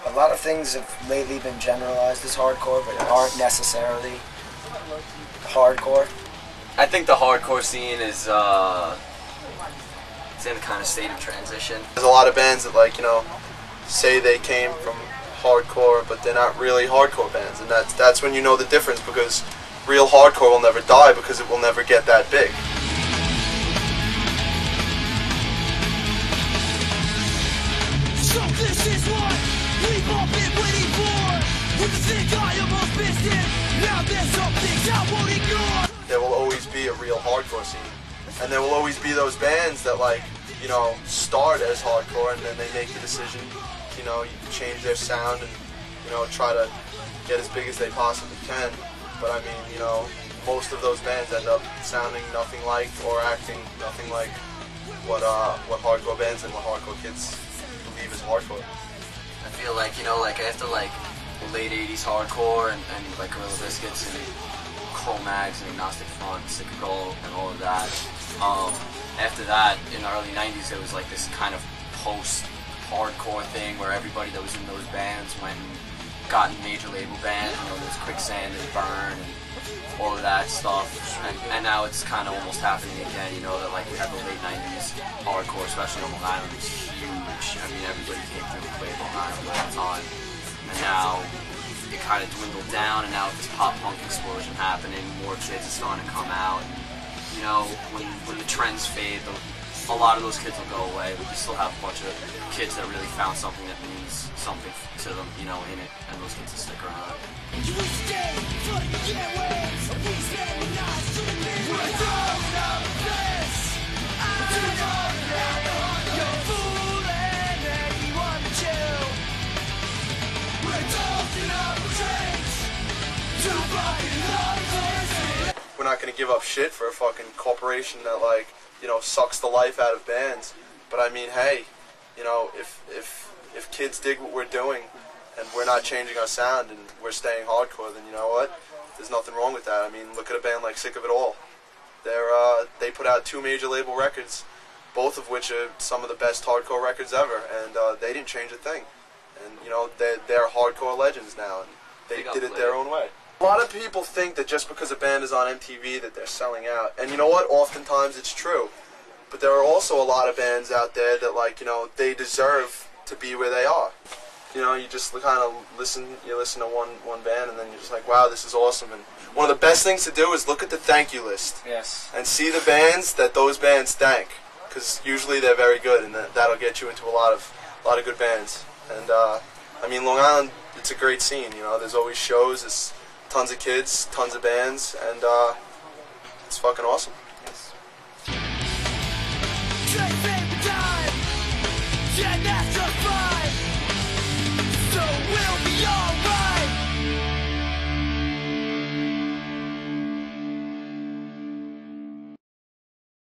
A lot of things have lately been generalized as hardcore, but aren't necessarily hardcore. I think the hardcore scene is it's in a kind of state of transition. There's a lot of bands that, like, you know, say they came from hardcore, but they're not really hardcore bands, and that's when you know the difference, because real hardcore will never die because it will never get that big. So this is what we've all been waiting for. With the thing I almost missed it. Now there's some things I won't ignore. There will always be a real hardcore scene, and there will always be those bands that, like, you know, start as hardcore and then they make the decision, you know, change their sound and, you know, try to get as big as they possibly can. But I mean, you know, most of those bands end up sounding nothing like or acting nothing like what hardcore bands and what hardcore kids believe is hardcore. I feel like, you know, like after like the late 80s hardcore and like Gorilla Biscuits and Cro-Mags and Agnostic Front, Sick of Gold and all of that, after that, in the early 90s, there was like this kind of post-hardcore thing where everybody that was in those bands went and got in major label bands, you know, there's Quicksand and Burn and all of that stuff, and now it's kind of almost happening again, you know, that like we had the late 90s hardcore, especially on Long Island, was huge. I mean, everybody came through and played Long Island all the time, and now it kind of dwindled down, and now with this pop punk explosion happening, more kids are starting to come out, and, you know, when the trends fade, a lot of those kids will go away, but you still have a bunch of kids that really found something that means something to them, you know, in it, and those kids will stick around. We're not going to give up shit for a fucking corporation that, like, you know, sucks the life out of bands. But I mean, hey, you know, if kids dig what we're doing and we're not changing our sound and we're staying hardcore, then you know what? There's nothing wrong with that. I mean, look at a band like Sick of It All. They put out 2 major label records, both of which are some of the best hardcore records ever, and they didn't change a thing. And, you know, they're hardcore legends now, and they did it their own way. A lot of people think that just because a band is on MTV that they're selling out. And you know what? Oftentimes it's true. But there are also a lot of bands out there that, like, you know, they deserve to be where they are. You know, you just kind of listen to one band and then you're just like, wow, this is awesome. And one of the best things to do is look at the thank you list. Yes. And see the bands that those bands thank. Because usually they're very good, and that'll get you into a lot of good bands. And, I mean, Long Island, it's a great scene, you know. There's always shows, there's tons of kids, tons of bands, and it's fucking awesome.